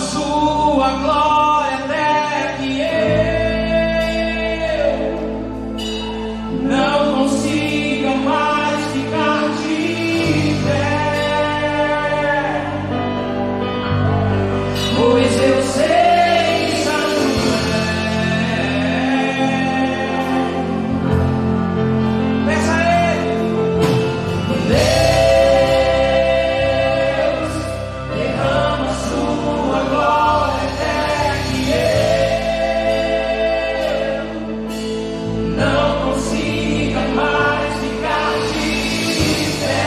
sua glória até que eu não consiga mais ficar de pé, pois eu sei, santo é. Peça a Ele, Deus, derrama sua glória até que eu não consiga mais ficar de pé,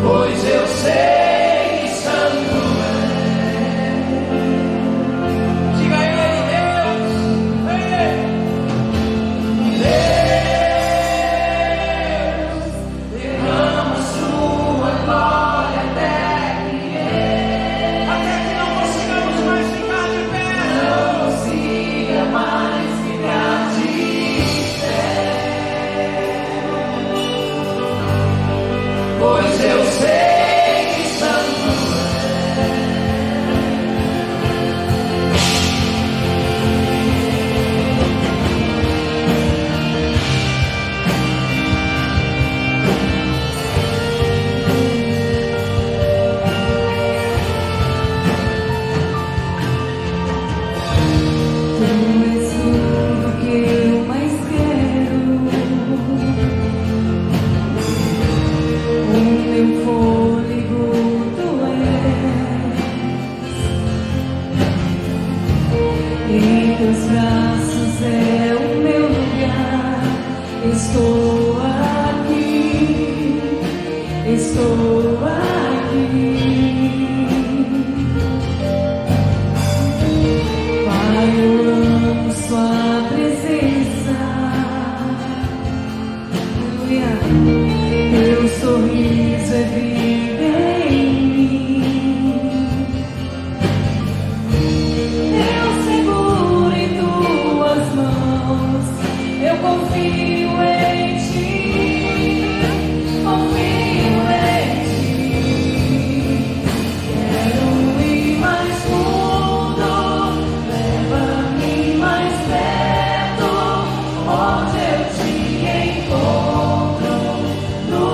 pois eu sei, santo é. Diga a Ele, Deus, Deus, derrama sua glória até que não consigamos mais ficar de pé, não consiga mais ficar de pé, pois eu sei que santo Tu és tudo que eu mais quero. O meu fôlego tu és. Em teus braços é o meu lugar. Estou aqui, estou aqui. Pai, eu amo sua presença. Aleluia. Teu sorriso é vida em mim. Eu seguro em tuas mãos. Eu confio em ti. Confio em ti. Quero ir mais fundo. Leva-me mais perto, onde eu te encontro, no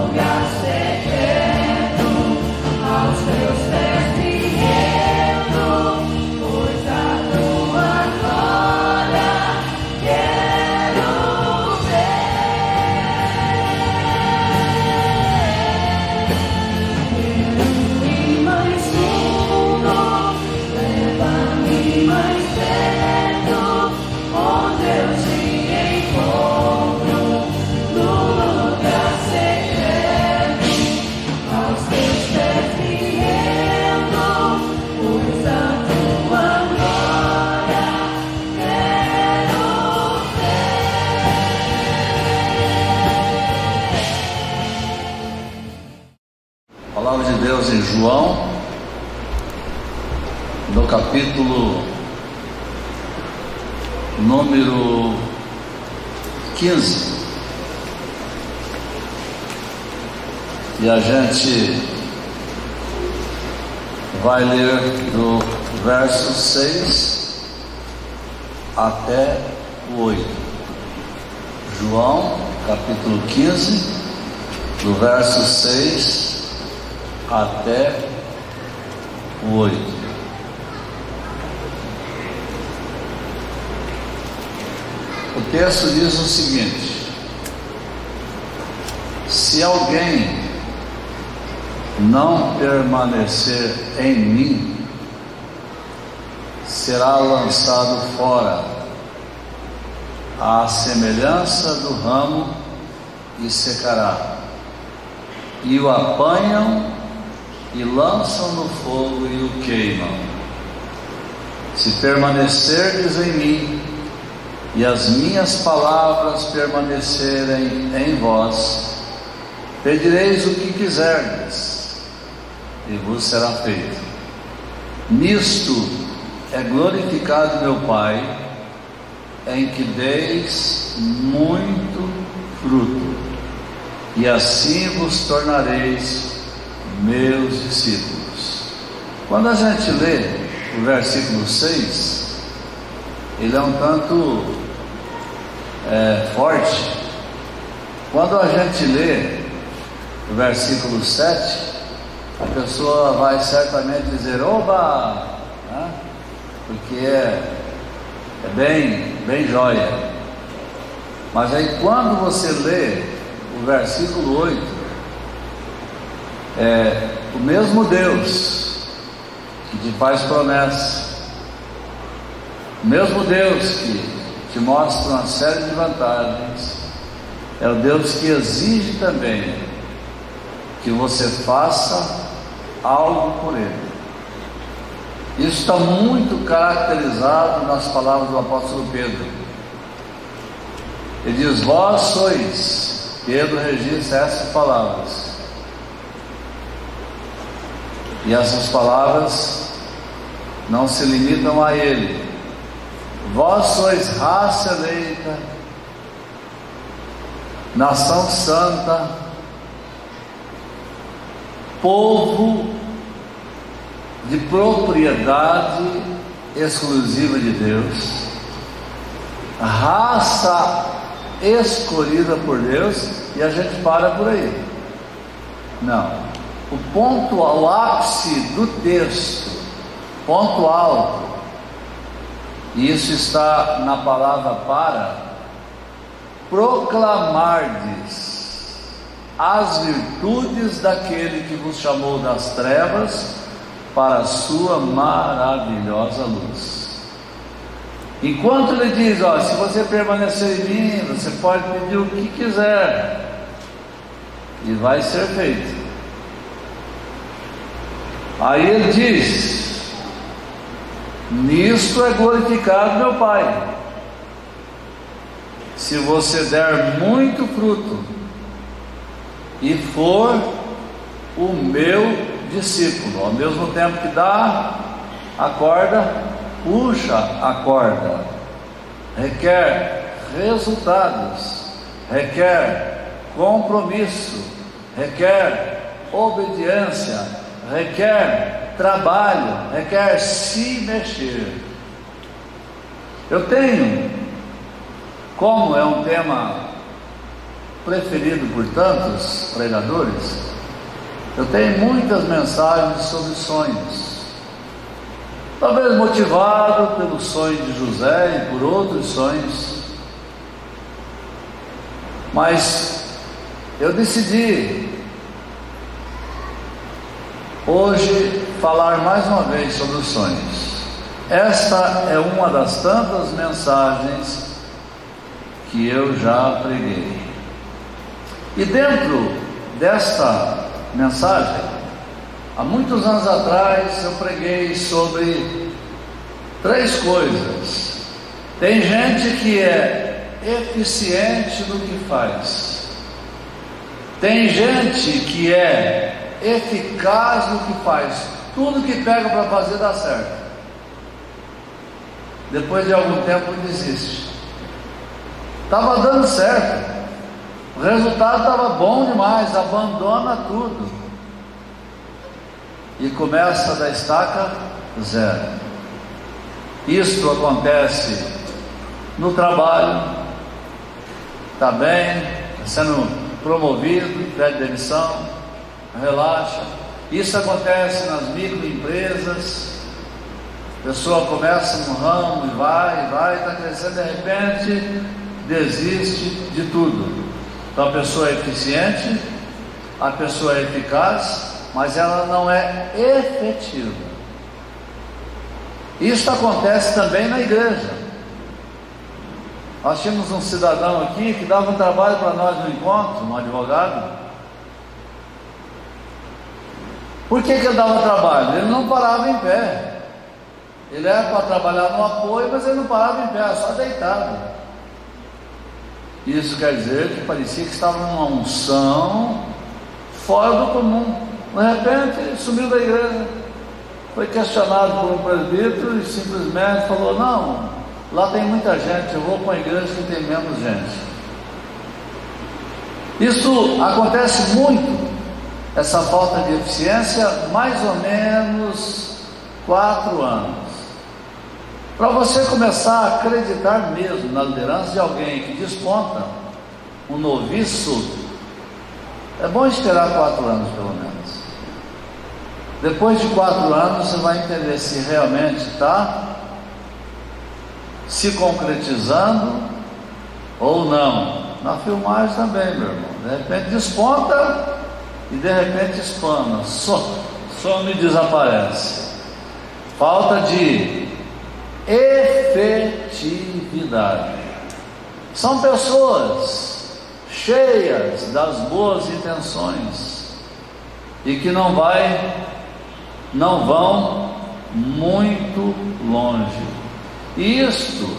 lugar secreto, aos teus pés me rendo, pois a tua glória quero ver. Quero ir mais fundo, leva-me mais perto, onde eu te encontro, no lugar secreto, aos teus pés me rendo, pois a tua glória quero Palavra de Deus em João, no capítulo número 15. E a gente vai ler do verso 6 até o 8. João, capítulo 15, do verso 6 até o 8. O texto diz o seguinte: se alguém não permanecer em mim, será lançado fora, à semelhança do ramo, e secará. E o apanham e lançam no fogo e o queimam. Se permanecerdes em mim, e as minhas palavras permanecerem em vós, pedireis o que quiserdes, e vos será feito. Nisto é glorificado meu Pai, em que deis muito fruto, e assim vos tornareis meus discípulos. Quando a gente lê o versículo 6, ele é um tanto forte. Quando a gente lê o versículo 7, a pessoa vai certamente dizer: oba, né? Porque é bem joia. Mas aí quando você lê o versículo 8, o mesmo Deus que te faz promessa, o mesmo Deus que te mostra uma série de vantagens, é o Deus que exige também que você faça algo por Ele. Isso está muito caracterizado nas palavras do apóstolo Pedro. Ele diz: vós sois. Pedro registra essas palavras. E essas palavras não se limitam a ele. Vós sois raça eleita, nação santa, povo de propriedade exclusiva de Deus, raça escolhida por Deus, e a gente para por aí. Não, o ponto, o ápice do texto, ponto alto, e isso está na palavra para, proclamardes as virtudes daquele que vos chamou das trevas para a sua maravilhosa luz. Enquanto ele diz: ó, se você permanecer em mim, você pode pedir o que quiser e vai ser feito. Aí ele diz: nisto é glorificado meu Pai, se você der muito fruto e for o meu discípulo. Ao mesmo tempo que dá a corda, puxa a corda. Requer resultados, requer compromisso, requer obediência, requer trabalho, requer se mexer. Eu tenho, como é um tema preferido por tantos pregadores, eu tenho muitas mensagens sobre sonhos, talvez motivado pelo sonho de José e por outros sonhos, mas eu decidi hoje falar mais uma vez sobre os sonhos. Esta é uma das tantas mensagens que eu já preguei, e dentro desta mensagem, há muitos anos atrás eu preguei sobre 3 coisas. Tem gente que é eficiente no que faz, tem gente que é eficaz no que faz, tudo que pega para fazer dá certo, depois de algum tempo desiste. Estava dando certo, o resultado estava bom demais, abandona tudo e começa da estaca zero. Isto acontece no trabalho, está bem, está sendo promovido, pede demissão, relaxa. Isso acontece nas microempresas, a pessoa começa no ramo e vai, está crescendo, de repente desiste de tudo. Então a pessoa é eficiente, a pessoa é eficaz, mas ela não é efetiva. Isso acontece também na igreja. Nós tínhamos um cidadão aqui que dava um trabalho para nós no encontro, um advogado. Por que ele dava trabalho? Ele não parava em pé. Ele era para trabalhar no apoio, mas ele não parava em pé, só deitado. Isso quer dizer que parecia que estava numa unção fora do comum. De repente ele sumiu da igreja, foi questionado por um presbítero e simplesmente falou: não, lá tem muita gente, eu vou para uma igreja que tem menos gente. Isso acontece muito essa falta de eficiência, mais ou menos 4 anos. Para você começar a acreditar mesmo na liderança de alguém que desponta, um noviço, é bom esperar 4 anos pelo menos. Depois de 4 anos você vai entender se realmente está se concretizando ou não. Na filmagem também, meu irmão, de repente desponta e de repente espana, some e desaparece. Falta de efetividade. São pessoas cheias das boas intenções e que não vão muito longe. E isto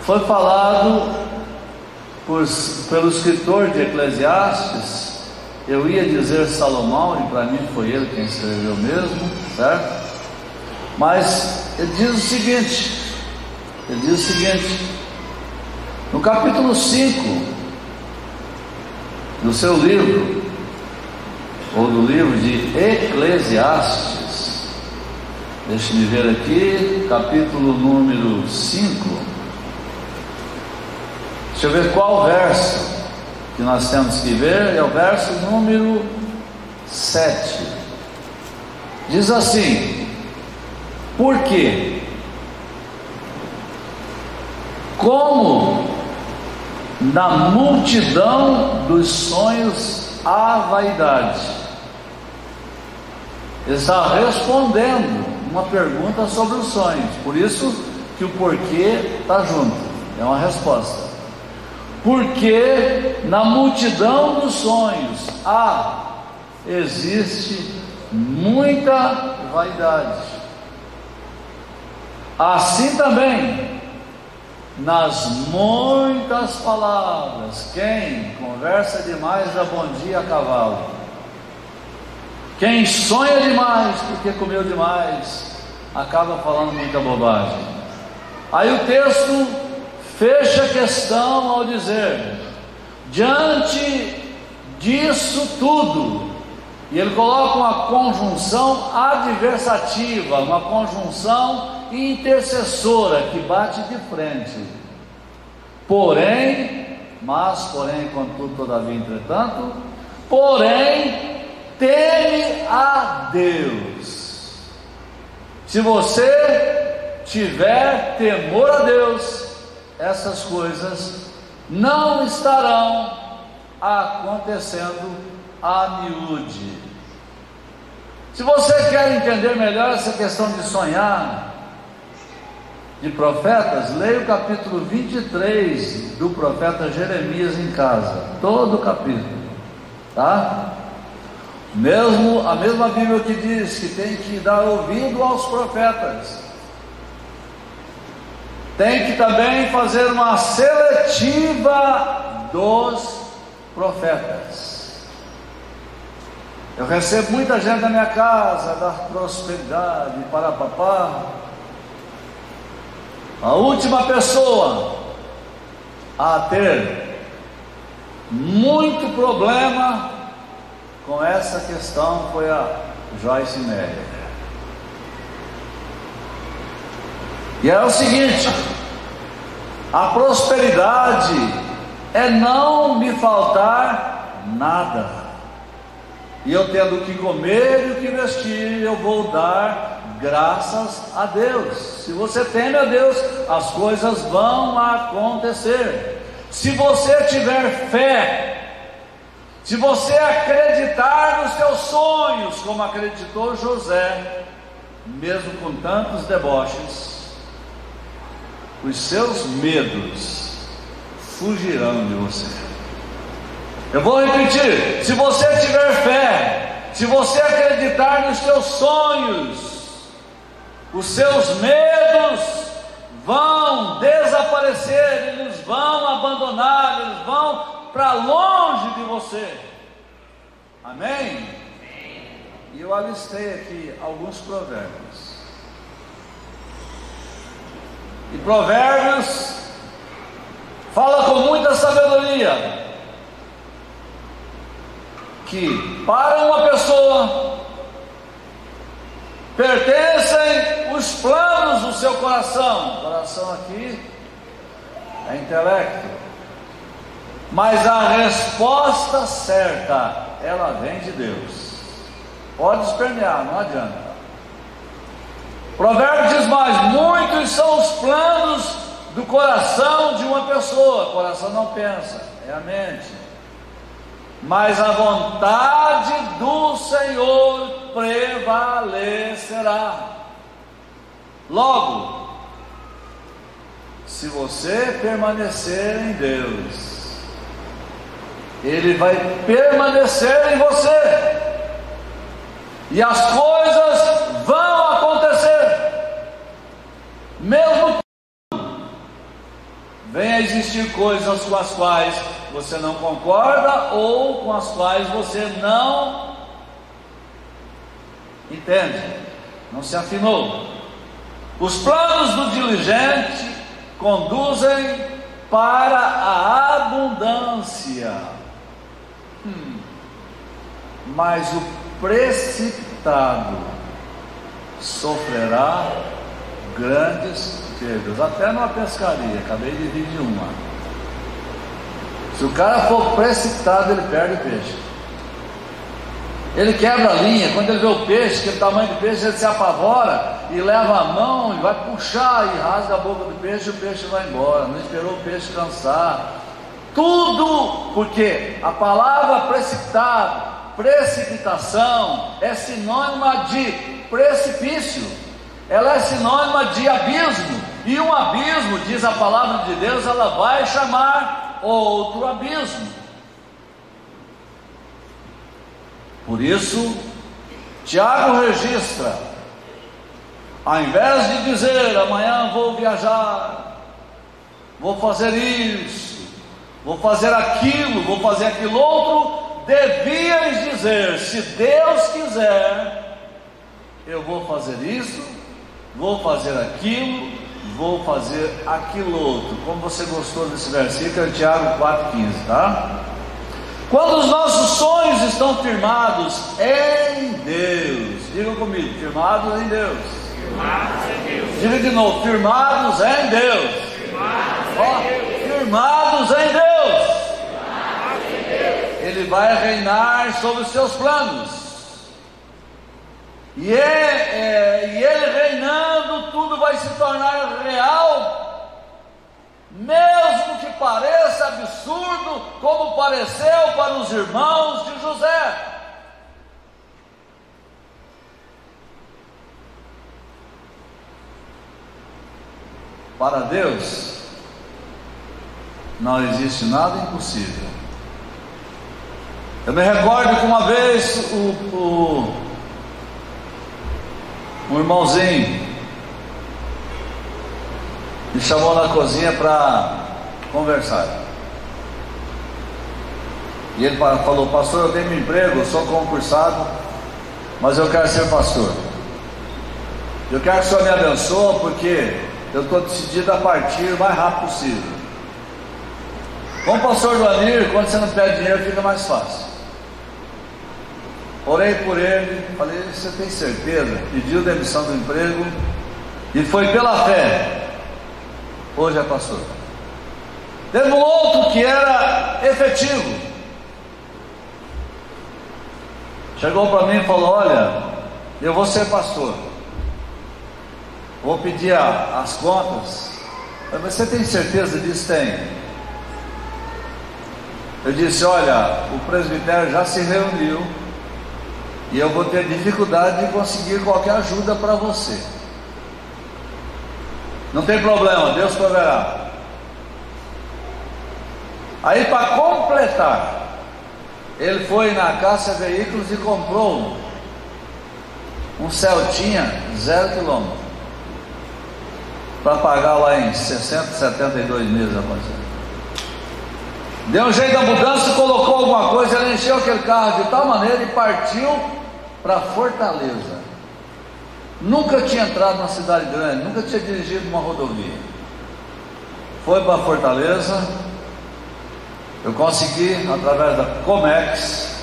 foi falado pelo escritor de Eclesiastes. Eu ia dizer Salomão, e para mim foi ele quem escreveu mesmo, certo? Mas ele diz o seguinte, no capítulo 5 do seu livro, ou do livro de Eclesiastes, deixe-me ver aqui, capítulo número 5, deixa eu ver qual verso que nós temos que ver, é o verso número 7, diz assim: porque como na multidão dos sonhos há vaidade. Ele está respondendo uma pergunta sobre os sonhos, por isso que o porquê está junto, é uma resposta. Porque na multidão dos sonhos existe muita vaidade. Assim também nas muitas palavras. Quem conversa demais dá bom dia a cavalo. Quem sonha demais porque comeu demais acaba falando muita bobagem. Aí o texto fecha a questão ao dizer: diante disso tudo, e ele coloca uma conjunção adversativa, uma conjunção intercessora que bate de frente. Porém, contudo, todavia, entretanto, porém, teme a Deus. Se você tiver temor a Deus, essas coisas não estarão acontecendo a miúde. Se você quer entender melhor essa questão de sonhar de profetas, leia o capítulo 23 do profeta Jeremias em casa, todo o capítulo, tá? A mesma Bíblia que diz que tem que dar ouvido aos profetas, tem que também fazer uma seletiva dos profetas. Eu recebo muita gente na minha casa da prosperidade, para papá. A última pessoa a ter muito problema com essa questão foi a Joyce Meyer. E é o seguinte: a prosperidade é não me faltar nada, e eu tendo o que comer e o que vestir, eu vou dar graças a Deus. Se você teme a Deus, as coisas vão acontecer. Se você tiver fé, se você acreditar nos seus sonhos, como acreditou José, mesmo com tantos deboches, os seus medos fugirão de você. Eu vou repetir: se você tiver fé, se você acreditar nos seus sonhos, os seus medos vão desaparecer, eles vão abandonar, eles vão para longe de você. Amém? E eu alistei aqui alguns provérbios. E Provérbios fala com muita sabedoria que para uma pessoa pertencem os planos do seu coração. Coração aqui é intelecto, mas a resposta certa, ela vem de Deus. Pode espernear, não adianta. Provérbio diz mais: muitos são os planos do coração de uma pessoa. O coração não pensa, é a mente. Mas a vontade do Senhor prevalecerá. Logo, se você permanecer em Deus, Ele vai permanecer em você, e as coisas vão acontecer, mesmo que venha a existir coisas com as quais você não concorda ou com as quais você não entende, não se afinou. Os planos do diligente conduzem para a abundância, mas o precipitado sofrerá grandes perdas. Até numa pescaria, acabei de vir de uma. Se o cara for precipitado, ele perde o peixe. Ele quebra a linha. Quando ele vê o peixe, aquele tamanho do peixe, ele se apavora e leva a mão e vai puxar e rasga a boca do peixe, e o peixe vai embora. Não esperou o peixe cansar. Tudo porque a palavra precipitado, precipitação, é sinônima de precipício. Ela é sinônima de abismo. E um abismo, diz a palavra de Deus, ela vai chamar outro abismo. Por isso, Tiago registra: ao invés de dizer amanhã vou viajar, vou fazer isso, vou fazer aquilo, vou fazer aquilo outro, devias dizer: se Deus quiser, eu vou fazer isso, vou fazer aquilo, vou fazer aquilo outro. Como você gostou desse versículo, é Tiago 4,15, tá? Quando os nossos sonhos estão firmados em Deus, diga comigo: firmados em Deus. Firmados em Deus. Diga de novo: firmados em Deus. Firmados em Deus. Ele vai reinar sobre os seus planos. E ele reinando, tudo vai se tornar real, mesmo que pareça absurdo, como pareceu para os irmãos de José. Para Deus não existe nada impossível. Eu me recordo que uma vez um irmãozinho me chamou na cozinha para conversar. E ele falou: pastor, eu tenho um emprego, eu sou concursado, mas eu quero ser pastor. Eu quero que o senhor me abençoe, porque eu estou decidido a partir o mais rápido possível. Com o pastor Joanir, quando você não pede dinheiro, fica mais fácil. Orei por ele, falei: você tem certeza? Pediu demissão do emprego e foi pela fé. Hoje é pastor. Teve um outro que era efetivo. Chegou para mim e falou: olha, eu vou ser pastor, vou pedir as contas. Mas você tem certeza disso? Tem. Eu disse: olha, o presbitério já se reuniu e eu vou ter dificuldade de conseguir qualquer ajuda para você. Não tem problema, Deus proverá. Aí, para completar, ele foi na Cássia Veículos e comprou um Celtinha 0 km para pagar lá em 672 meses, rapaziada. Deu um jeito da mudança, colocou alguma coisa, ele encheu aquele carro de tal maneira e partiu para Fortaleza. Nunca tinha entrado numa cidade grande, nunca tinha dirigido uma rodovia. Foi para Fortaleza. Eu consegui, através da Comex,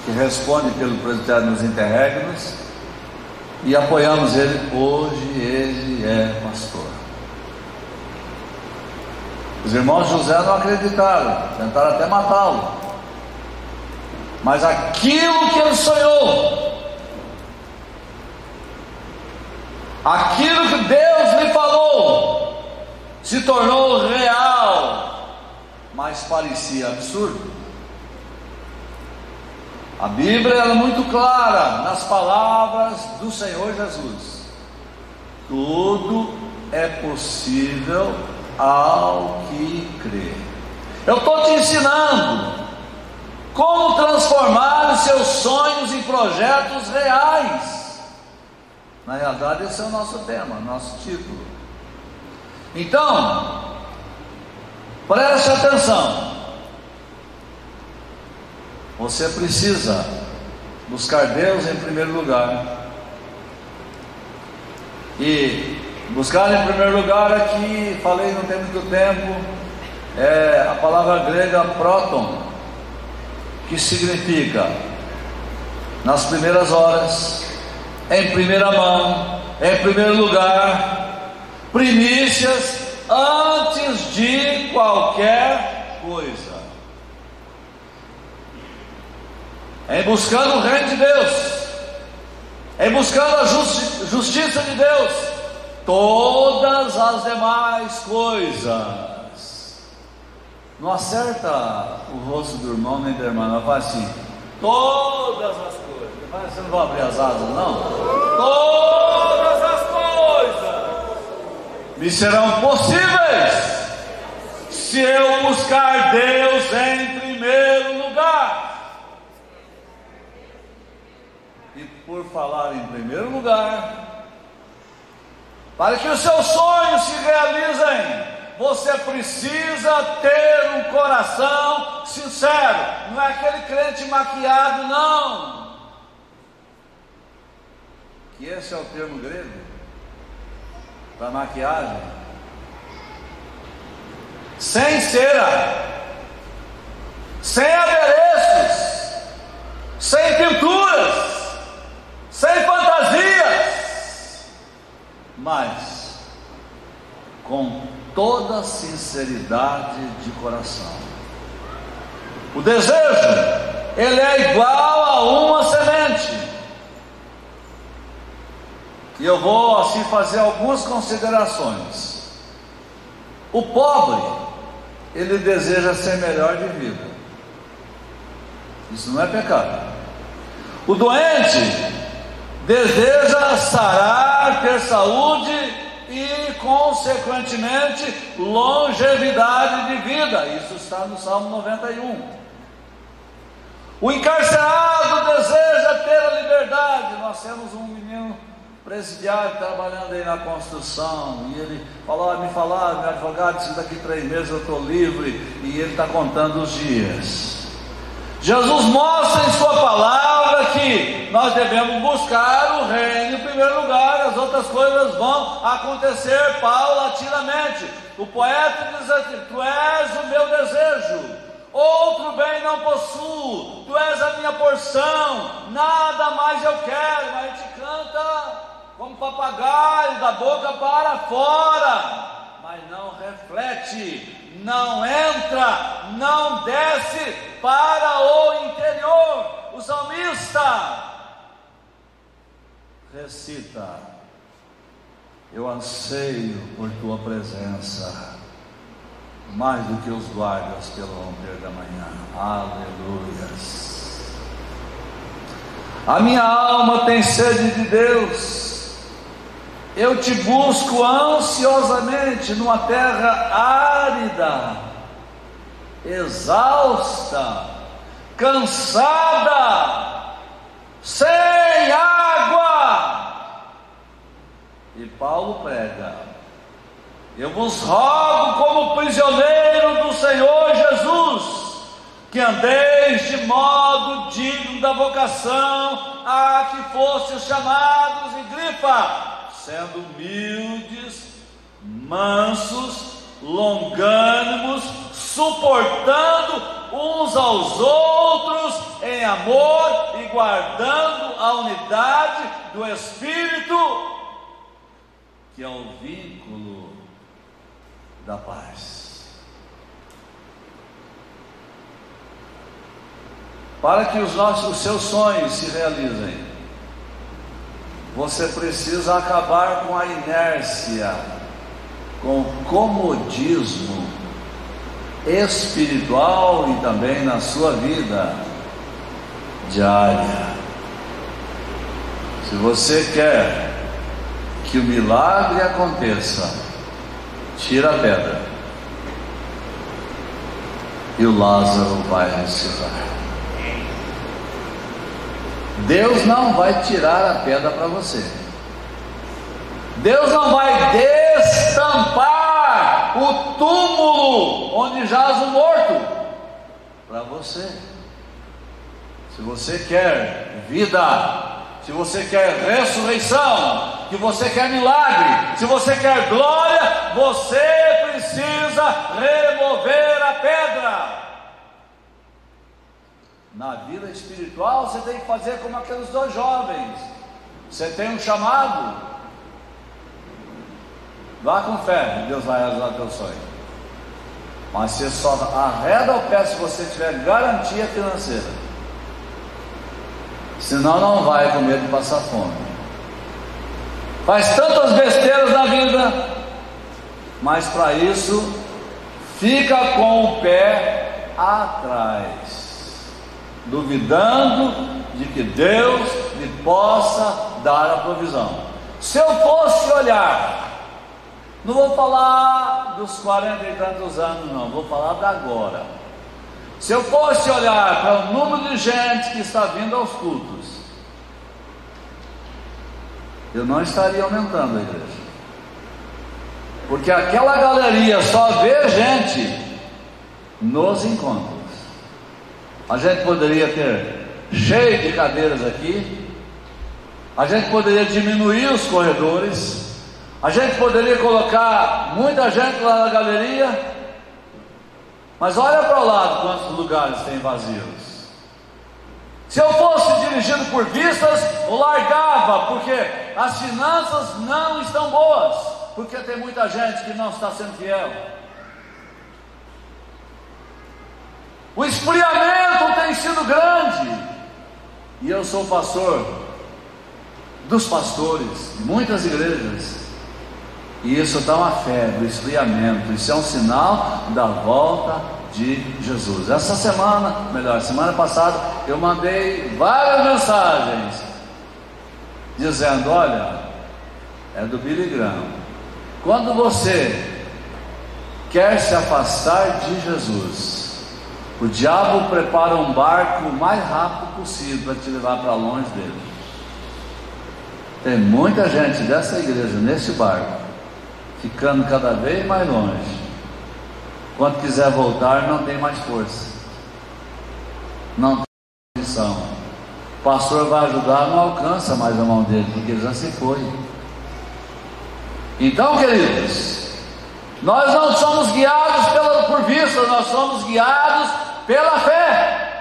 que responde pelo presbitério nos interregnos, e apoiamos ele. Hoje ele é pastor. Os irmãos José não acreditaram, tentaram até matá-lo, mas aquilo que ele sonhou, aquilo que Deus lhe falou, se tornou real, mas parecia absurdo. A Bíblia é muito clara nas palavras do Senhor Jesus: tudo é possível ao que crê. Eu estou te ensinando como transformar os seus sonhos em projetos reais. Na realidade, esse é o nosso tema, nosso título. Então, preste atenção. Você precisa buscar Deus em primeiro lugar. E buscar em primeiro lugar aqui, falei não tem muito tempo, é a palavra grega proton, que significa nas primeiras horas, em primeira mão, em primeiro lugar, primícias antes de qualquer coisa. Em buscando o reino de Deus, em buscando a justiça de Deus, todas as demais coisas. Não acerta o rosto do irmão nem da irmã, não faz assim: todas as coisas. Você não vai abrir as asas, não? Todas as coisas me serão possíveis se eu buscar Deus em primeiro lugar. E por falar em primeiro lugar, para que os seus sonhos se realizem, você precisa ter um coração sincero. Não é aquele crente maquiado, não. Que esse é o termo grego para maquiagem. Sem cera, sem adereços, sem pinturas, sem fantasias, mas com toda sinceridade de coração. O desejo, ele é igual a uma semente. E eu vou assim fazer algumas considerações. O pobre, ele deseja ser melhor de vida. Isso não é pecado. O doente deseja sarar, ter saúde e, consequentemente, longevidade de vida. Isso está no Salmo 91. O encarcerado deseja ter a liberdade. Nós temos um menino presidiário trabalhando aí na construção, e ele falou: me falaram, meu advogado, se daqui 3 meses eu estou livre, e ele está contando os dias. Jesus mostra em sua palavra que nós devemos buscar o reino em primeiro lugar, as outras coisas vão acontecer paulatinamente. O poeta diz assim: tu és o meu desejo, outro bem não possuo, tu és a minha porção, nada mais eu quero. Mas a gente canta como papagaio, da boca para fora, mas não reflete, não entra, não desce para o interior. O salmista recita: eu anseio por tua presença, mais do que os guardas pelo romper da manhã. Aleluias. A minha alma tem sede de Deus. Eu te busco ansiosamente numa terra árida, exausta, cansada, sem água. E Paulo prega: eu vos rogo como prisioneiro do Senhor Jesus, que andeis de modo digno da vocação a que fostes chamados, e grifa, sendo humildes, mansos, longânimos, suportando uns aos outros em amor e guardando a unidade do Espírito, que é o vínculo da paz. Para que os seus sonhos se realizem, você precisa acabar com a inércia, com o comodismo espiritual e também na sua vida diária. Se você quer que o milagre aconteça, tira a pedra e o Lázaro vai ressuscitar. Deus não vai tirar a pedra para você. Deus não vai destampar o túmulo onde jaz o morto para você. Se você quer vida, se você quer ressurreição, se você quer milagre, se você quer glória, você precisa remover a pedra. Na vida espiritual, você tem que fazer como aqueles dois jovens. Você tem um chamado, vá com fé, Deus vai realizar o teu sonho. Mas você só arreda o pé se você tiver garantia financeira. Senão não vai com medo de passar fome. Faz tantas besteiras na vida, mas para isso fica com o pé atrás, duvidando de que Deus lhe possa dar a provisão. Se eu fosse olhar, não vou falar dos 40 e tantos anos, não, vou falar da agora. Se eu fosse olhar para o número de gente que está vindo aos cultos, eu não estaria aumentando a igreja, porque aquela galeria só vê gente nos encontros. A gente poderia ter cheio de cadeiras aqui, a gente poderia diminuir os corredores, a gente poderia colocar muita gente lá na galeria, mas olha para o lado quantos lugares tem vazios. Se eu fosse dirigido por vistas, eu largava, porque as finanças não estão boas, porque tem muita gente que não está sendo fiel. O esfriamento tem sido grande, e eu sou pastor dos pastores de muitas igrejas, e isso está uma febre, o esfriamento. Isso é um sinal da volta de Jesus. Essa semana, semana passada, eu mandei várias mensagens dizendo: olha, é do Billy Graham, quando você quer se afastar de Jesus, o diabo prepara um barco o mais rápido possível para te levar para longe dele. Tem muita gente dessa igreja nesse barco, ficando cada vez mais longe. Quando quiser voltar, não tem mais força, não tem condição. O pastor vai ajudar, não alcança mais a mão dele, porque ele já se foi. Então, queridos, nós não somos guiados por vista, nós somos guiados pela fé.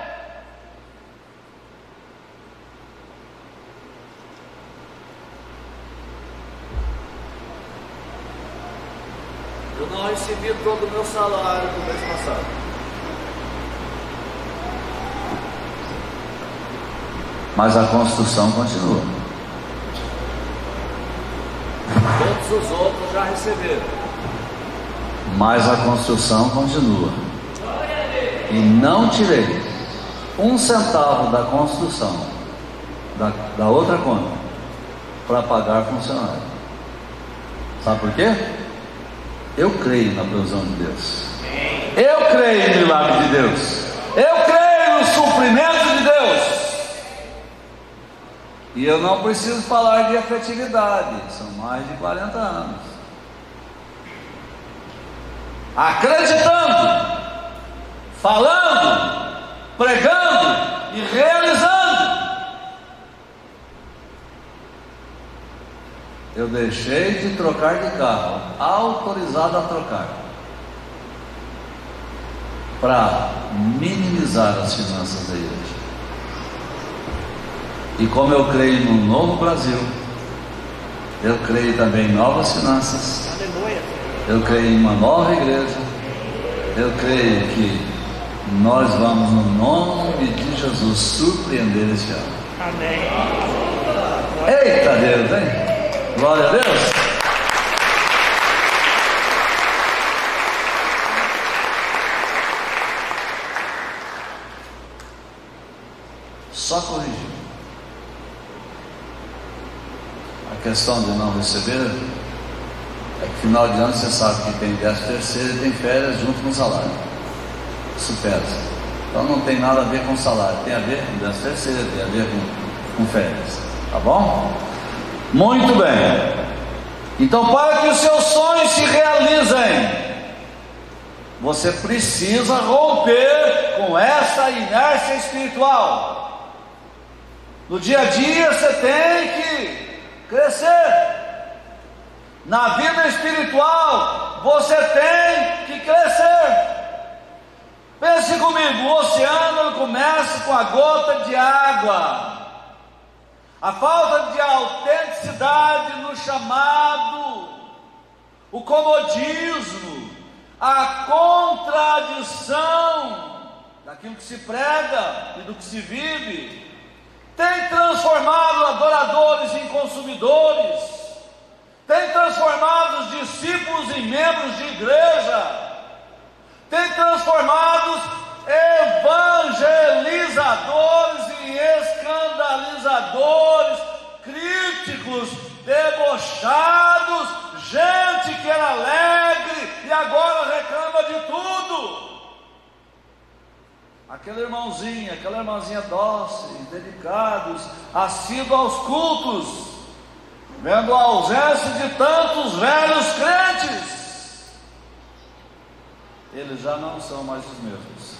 Eu não recebi todo o meu salário do mês passado. Mas a construção continua. Todos os outros já receberam. Mas a construção continua. E não tirei um centavo da construção da outra conta para pagar funcionário. Sabe por quê? Eu creio na provisão de Deus, eu creio no milagre de Deus, eu creio no suprimento de Deus, e eu não preciso falar de efetividade, são mais de 40 anos acreditando, falando, pregando e realizando. Eu deixei de trocar de carro, autorizado a trocar, para minimizar as finanças da igreja. E como eu creio no novo Brasil, eu creio também em novas finanças, eu creio em uma nova igreja, eu creio que nós vamos, no nome de Jesus, surpreender esse ano. Amém. Eita Deus, hein? Glória a Deus. Só corrigir. A questão de não receber é que final de ano você sabe que tem 13º e tem férias junto com o salário. Isso pesa. Então não tem nada a ver com salário, tem a ver com 13º, tem a ver com férias. Tá bom? Muito bem. Então, para que os seus sonhos se realizem, você precisa romper com essa inércia espiritual. No dia a dia você tem que crescer. Na vida espiritual você tem que crescer. Pense comigo, o oceano começa com a gota de água. A falta de autenticidade no chamado, o comodismo, a contradição daquilo que se prega e do que se vive, tem transformado adoradores em consumidores, tem transformado os discípulos em membros de igreja, tem transformado evangelizadores em escandalizadores, críticos, debochados, gente que era alegre e agora reclama de tudo. Aquele irmãozinho, aquela irmãzinha dóceis, dedicados, assíduos aos cultos, vendo a ausência de tantos velhos crentes, eles já não são mais os mesmos.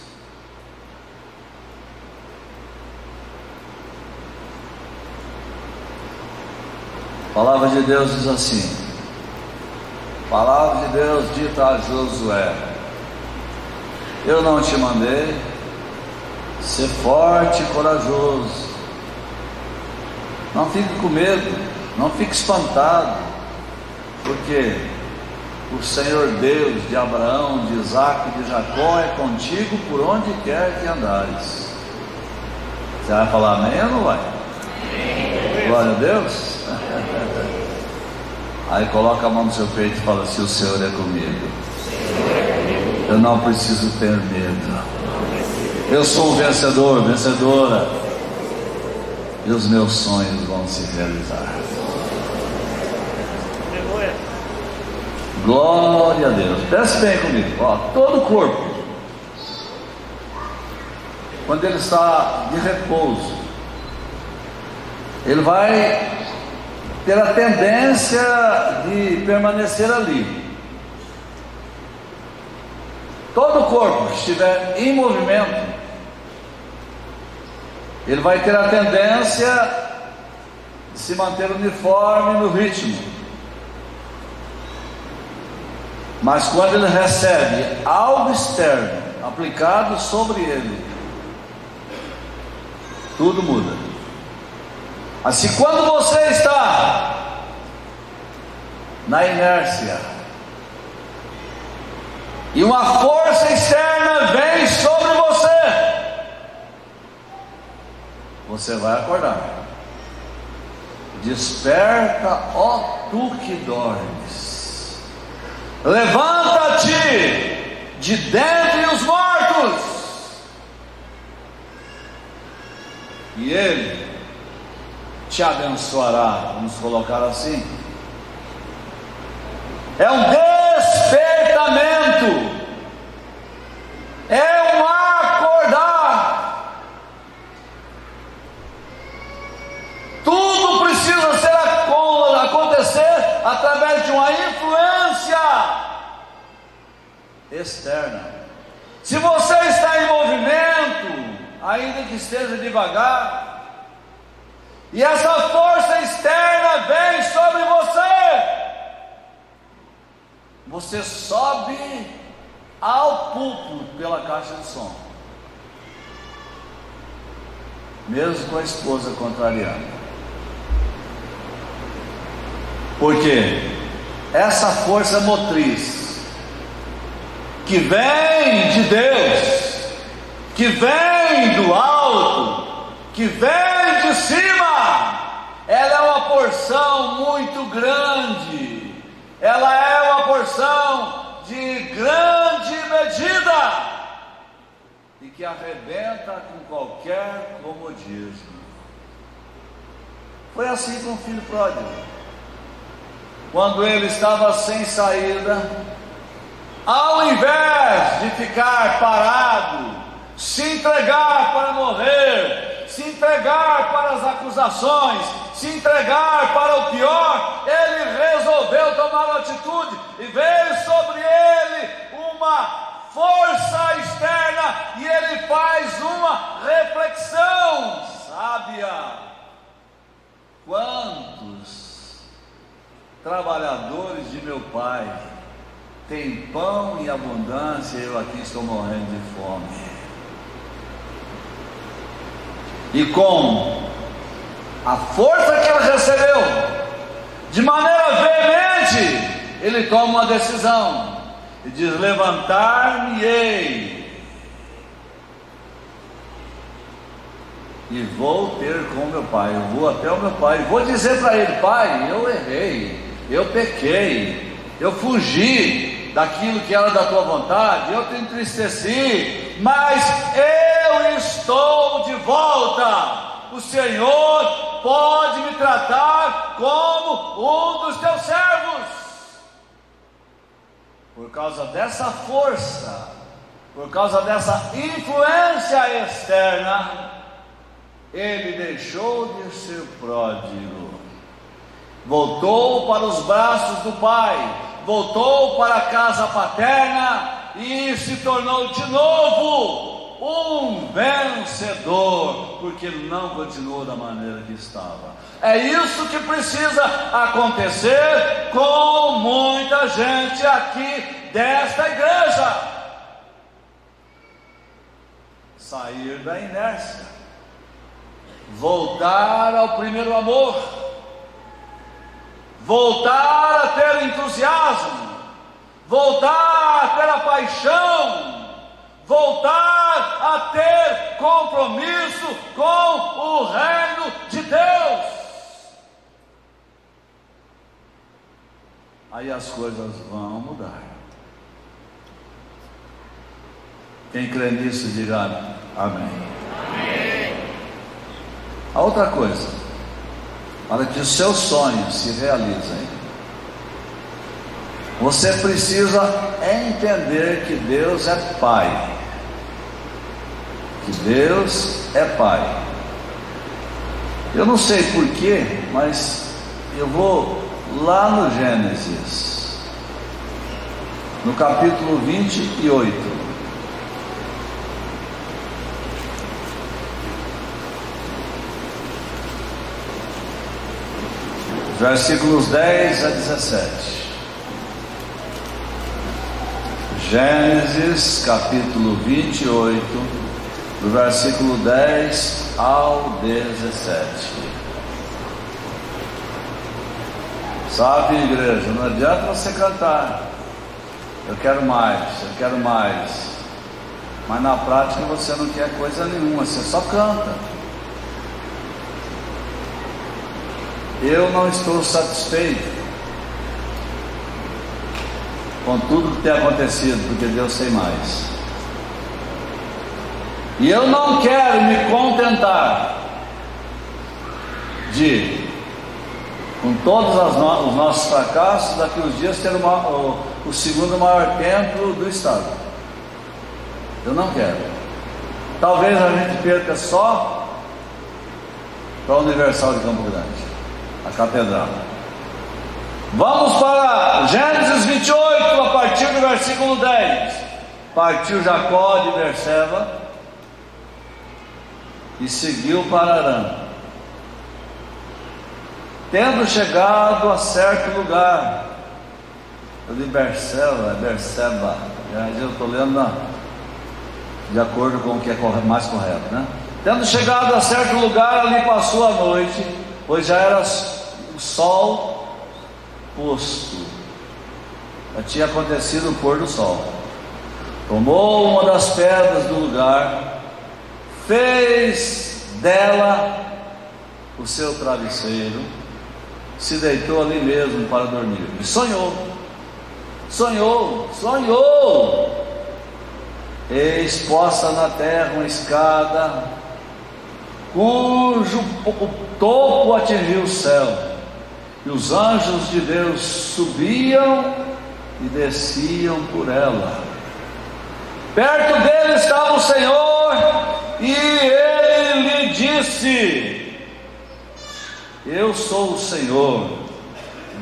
A palavra de Deus diz assim, palavra de Deus dita a Josué: eu não te mandei ser forte e corajoso, não fique com medo, não fique espantado, porque o Senhor Deus de Abraão, de Isaac e de Jacó é contigo por onde quer que andares. Você vai falar amém ou não vai? Glória a Deus. Aí coloca a mão no seu peito e fala assim: o Senhor é comigo, eu não preciso ter medo, eu sou um vencedor, vencedora, e os meus sonhos vão se realizar. Glória a Deus. Preste bem comigo, ó, todo o corpo, quando ele está de repouso, ele vai ter a tendência de permanecer ali. Todo o corpo que estiver em movimento, ele vai ter a tendência de se manter uniforme no ritmo. Mas quando ele recebe algo externo aplicado sobre ele, tudo muda. Assim, quando você está na inércia e uma força externa vem sobre você, você vai acordar. Desperta, ó tu que dormes, levanta-te de dentre os mortos, e Ele te abençoará. Vamos colocar assim: é um despertamento, é um acordar. Tudo precisa acontecer através de uma influência externa. Se você está em movimento, ainda que esteja devagar, e essa força externa vem sobre você, você sobe ao púlpito pela caixa de som. mesmo com a esposa contrariando. Porque essa força motriz que vem de Deus, que vem do alto, que vem de cima, ela é uma porção muito grande, ela é uma porção de grande medida e que arrebenta com qualquer comodismo. Foi assim com o filho pródigo. Quando ele estava sem saída, ao invés de ficar parado, se entregar para morrer, se entregar para as acusações, se entregar para o pior, ele resolveu tomar uma atitude e veio sobre ele uma força externa e ele faz uma reflexão sábia. Quantos trabalhadores de meu pai têm pão em abundância e eu aqui estou morrendo de fome? E com a força que ele recebeu, de maneira veemente, ele toma uma decisão e diz: levantar-me-ei e vou ter com meu pai. Eu vou até o meu pai e vou dizer para ele: pai, eu errei, eu pequei, eu fugi daquilo que era da tua vontade, eu te entristeci, mas eu estou de volta. O Senhor pode me tratar como um dos teus servos. Por causa dessa força, por causa dessa influência externa, ele deixou de ser pródigo, voltou para os braços do pai, voltou para a casa paterna e se tornou de novo um vencedor, porque ele não continuou da maneira que estava. É isso que precisa acontecer com muita gente aqui desta igreja: sair da inércia, voltar ao primeiro amor, voltar a ter entusiasmo, voltar a ter a paixão, voltar a ter compromisso com o reino de Deus. Aí as coisas vão mudar. Quem crê nisso, diga amém. Amém. A outra coisa, para que os seus sonhos se realizem, você precisa entender que Deus é Pai. Que Deus é Pai. Eu não sei porquê, mas eu vou lá no Gênesis, no capítulo 28. Versículos 10 a 17. Gênesis capítulo 28, do versículo 10 ao 17. Sabe, igreja, não adianta você cantar: eu quero mais, mas na prática você não quer coisa nenhuma, você só canta. Eu não estou satisfeito com tudo que tem acontecido, porque Deus tem mais. E eu não quero me contentar de, com todos os nossos fracassos, daqui uns dias ter o segundo maior templo do estado. Eu não quero. Talvez a gente perca só para a Universal de Campo Grande, a catedral. Vamos para Gênesis 28, a partir do versículo 10. Partiu Jacó de Berseba e seguiu para Arã. Tendo chegado a certo lugar, eu li Berseba, eu estou lendo de acordo com o que é mais correto, né? Tendo chegado a certo lugar, ali passou a noite, pois já era o sol posto. Já tinha acontecido o pôr do sol. Tomou uma das pedras do lugar, fez dela o seu travesseiro, se deitou ali mesmo para dormir. E sonhou. Eis posta na terra uma escada, cujo topo atingiu o céu, e os anjos de Deus subiam e desciam por ela. Perto dele estava o Senhor, e ele lhe disse: eu sou o Senhor,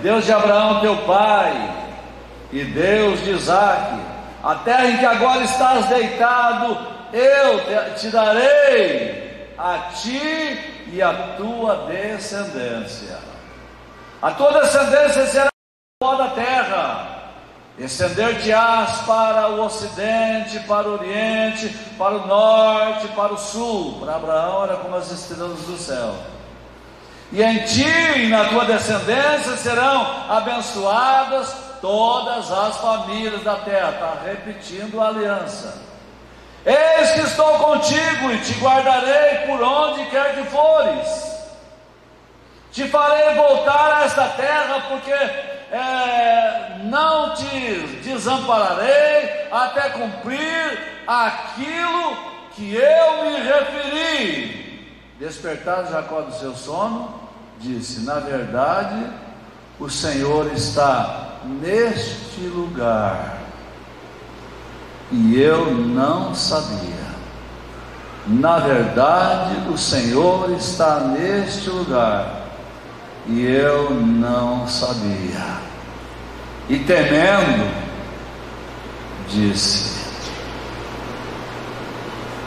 Deus de Abraão teu pai, e Deus de Isaque. A terra em que agora estás deitado, eu te darei, a ti e a tua descendência. A tua descendência será o pó da terra. Estender-te-ás para o ocidente, para o oriente, para o norte, para o sul. Para Abraão era como as estrelas do céu. E em ti e na tua descendência serão abençoadas todas as famílias da terra. Está repetindo a aliança. Eis que estou contigo e te guardarei por onde quer que fores. Te farei voltar a esta terra, porque não te desampararei até cumprir aquilo que eu me referi. Despertado Jacó do seu sono, disse: na verdade, o Senhor está neste lugar, e eu não sabia. Na verdade, o Senhor está neste lugar, e eu não sabia. E temendo, disse: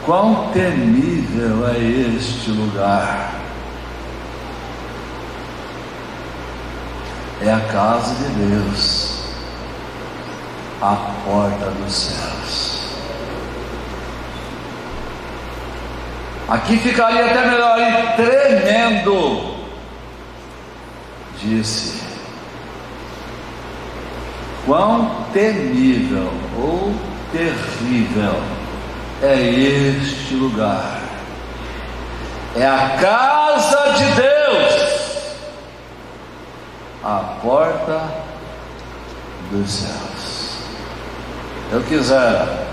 quão temível é este lugar! É a casa de Deus, a porta dos céus. Aqui ficaria até melhor. E tremendo, disse: quão temível ou terrível é este lugar! É a casa de Deus, a porta dos céus. Eu quisera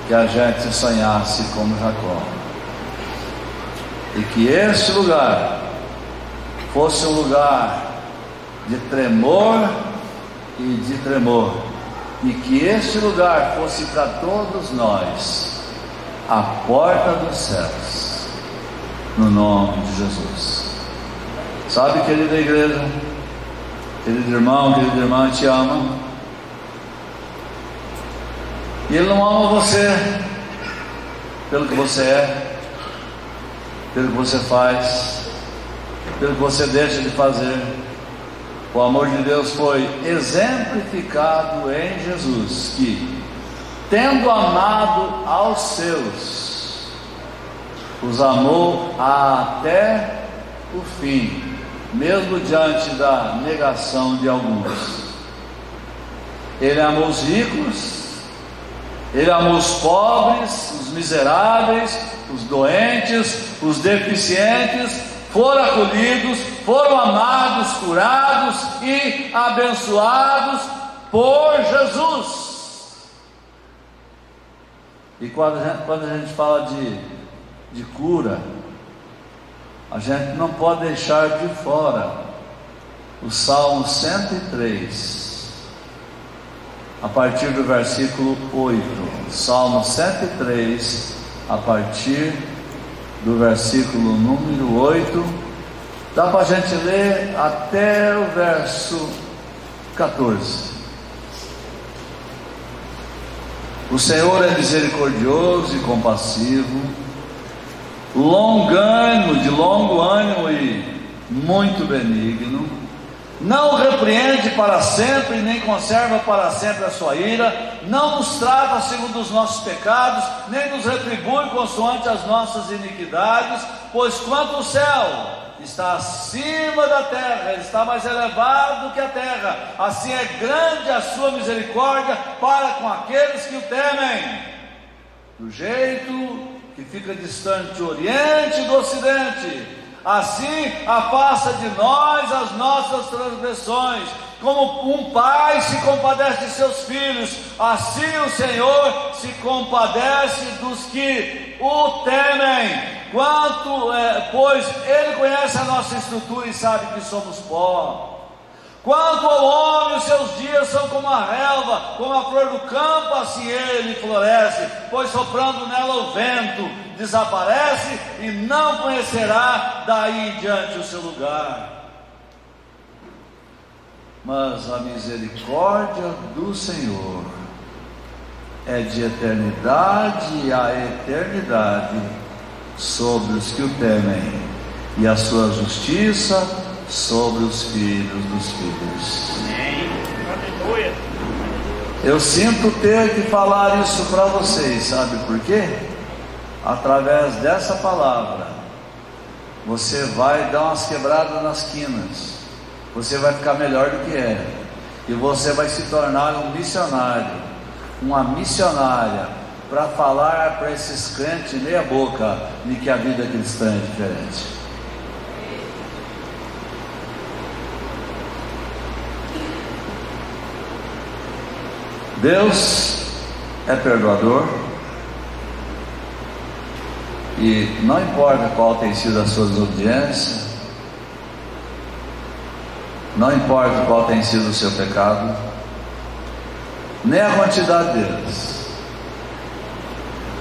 que a gente sonhasse como Jacó, e que este lugar fosse um lugar de tremor e de tremor, e que este lugar fosse para todos nós a porta dos céus, no nome de Jesus. Sabe, querida igreja, querido irmão, querida irmã, te ama, e Ele não ama você pelo que você é, pelo que você faz, pelo que você deixa de fazer. O amor de Deus foi exemplificado em Jesus, que, tendo amado aos seus, os amou até o fim, mesmo diante da negação de alguns. Ele amou os ricos, Ele amou os pobres, os miseráveis, os doentes, os deficientes. Foram acolhidos, foram amados, curados e abençoados por Jesus. E quando a gente fala de cura, a gente não pode deixar de fora o Salmo 103, a partir do versículo 8. Salmo 103, a partir do versículo número 8, dá para a gente ler até o verso 14. O Senhor é misericordioso e compassivo, longânimo, de longo ânimo e muito benigno, não repreende para sempre, nem conserva para sempre a sua ira, não nos trata segundo os nossos pecados, nem nos retribui consoante as nossas iniquidades, pois quanto o céu está acima da terra, ele está mais elevado do que a terra, assim é grande a sua misericórdia para com aqueles que o temem. Do jeito que fica distante o oriente do ocidente, assim afasta de nós as nossas transgressões. Como um pai se compadece de seus filhos, assim o Senhor se compadece dos que o temem. Pois Ele conhece a nossa estrutura e sabe que somos pó. Quanto ao homem, os seus dias são como a relva, como a flor do campo, assim ele floresce, pois soprando nela o vento, desaparece e não conhecerá daí em diante o seu lugar. Mas a misericórdia do Senhor é de eternidade a eternidade sobre os que o temem, e a sua justiça sobre os filhos dos filhos. Eu sinto ter que falar isso para vocês, sabe por quê? Através dessa palavra você vai dar umas quebradas nas quinas, você vai ficar melhor do que é, e você vai se tornar um missionário, uma missionária, para falar para esses crentes meia boca de que a vida cristã é diferente. Deus é perdoador, e não importa qual tem sido a sua desobediência, não importa qual tem sido o seu pecado, nem a quantidade deles,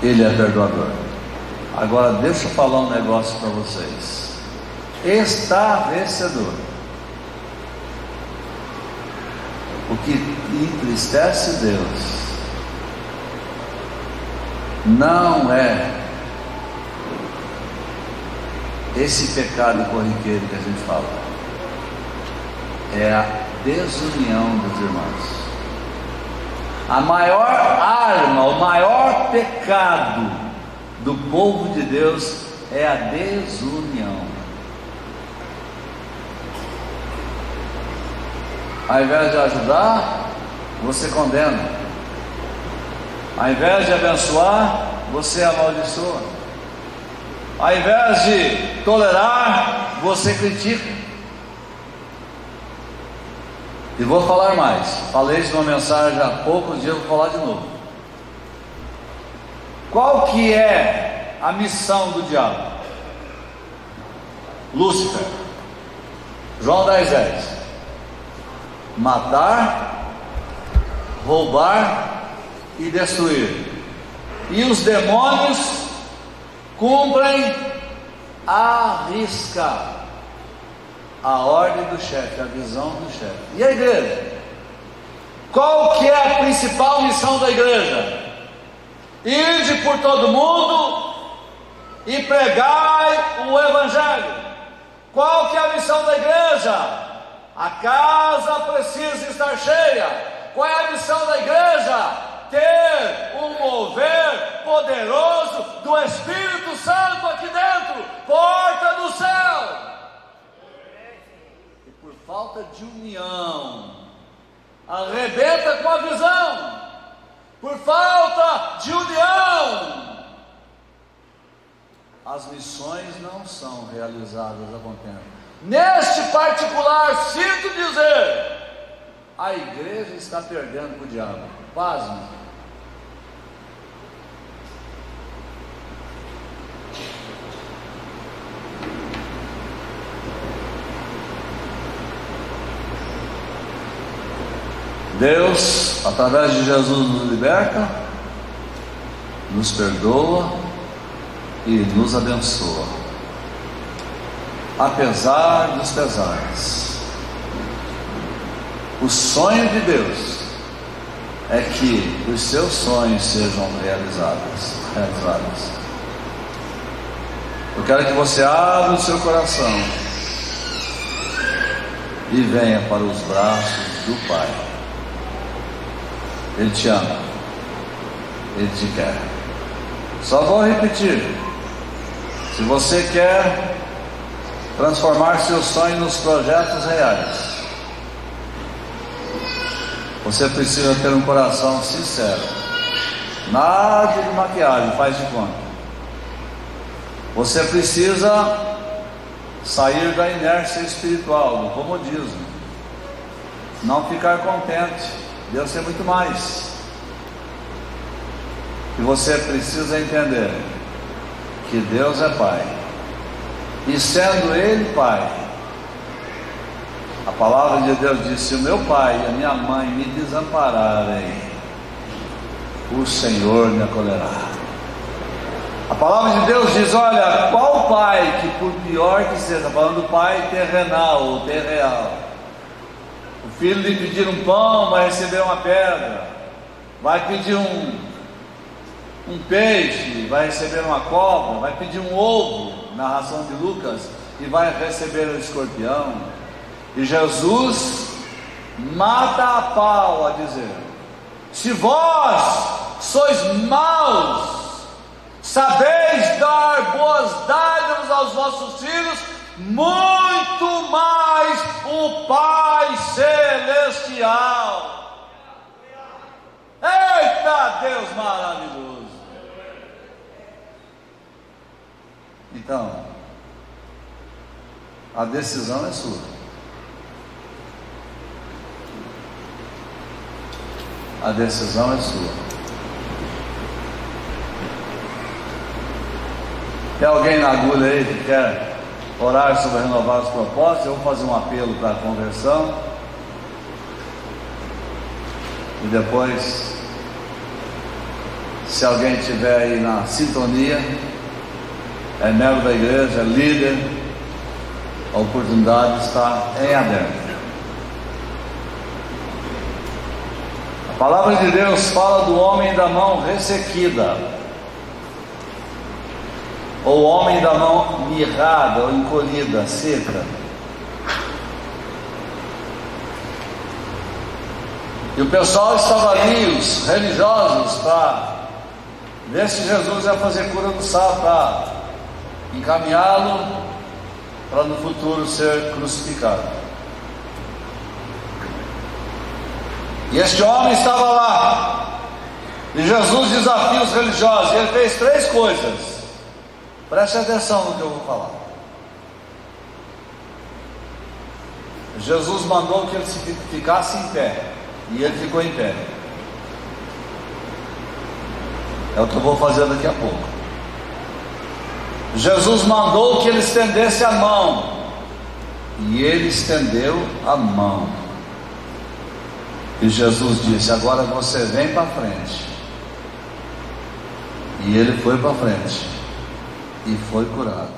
Ele é perdoador. Agora deixa eu falar um negócio para vocês. Estarrecedor. O que entristece Deus não é esse pecado corriqueiro que a gente fala, é a desunião dos irmãos. A maior arma, o maior pecado do povo de Deus é a desunião. Ao invés de ajudar, você condena. Ao invés de abençoar, você amaldiçoa. Ao invés de tolerar, você critica. E vou falar mais. Falei isso numa mensagem há poucos dias, vou falar de novo. Qual que é a missão do diabo? Lúcifer, João 10:10. Matar, roubar e destruir. E os demônios cumprem à risca a ordem do chefe, a visão do chefe. E a igreja? Qual que é a principal missão da igreja? Ide por todo mundo e pregai o evangelho. Qual que é a missão da igreja? A casa precisa estar cheia. Qual é a missão da igreja? Ter um mover poderoso do Espírito Santo aqui dentro, porta do céu. E por falta de união, arrebenta com a visão. Por falta de união, as missões não são realizadas a bom tempo. Neste particular, sinto dizer, a igreja está perdendo para o diabo. Pasme. Deus, através de Jesus, nos liberta, nos perdoa e nos abençoa, apesar dos pesares. O sonho de Deus é que os seus sonhos sejam realizados. Eu quero que você abra o seu coração e venha para os braços do Pai. Ele te ama, Ele te quer. Só vou repetir: se você quer transformar seus sonhos nos projetos reais, você precisa ter um coração sincero. Nada de maquiagem, faz de conta. Você precisa sair da inércia espiritual, do comodismo. Não ficar contente. Deus tem muito mais. E você precisa entender que Deus é Pai. E sendo Ele Pai, a palavra de Deus diz: se o meu pai e a minha mãe me desampararem, o Senhor me acolherá. A palavra de Deus diz: olha, qual pai que, por pior que seja, falando do pai terrenal ou terreal, o filho lhe pedir um pão vai receber uma pedra, vai pedir um peixe, vai receber uma cobra, vai pedir um ovo, narração de Lucas, e vai receber um escorpião. E Jesus mata a pau a dizer: se vós sois maus, sabeis dar boas dádivas aos vossos filhos, muito mais o Pai Celestial. Eita Deus maravilhoso! Então, a decisão é sua. A decisão é sua. Tem alguém na agulha aí que quer orar sobre renovar os propósitos? Eu vou fazer um apelo para a conversão. E depois, se alguém estiver aí na sintonia, é membro da igreja, é líder, a oportunidade está em aberto. A palavra de Deus fala do homem da mão ressequida, ou homem da mão mirrada ou encolhida, seca. E o pessoal estava ali, os religiosos, para ver se Jesus ia fazer cura do sábado, para encaminhá-lo para no futuro ser crucificado. E este homem estava lá, e Jesus desafia os religiosos, e ele fez 3 coisas. Preste atenção no que eu vou falar. Jesus mandou que ele ficasse em pé, e ele ficou em pé. É o que eu vou fazer daqui a pouco. Jesus mandou que ele estendesse a mão, e ele estendeu a mão. E Jesus disse: agora você vem para frente. E ele foi para frente e foi curado.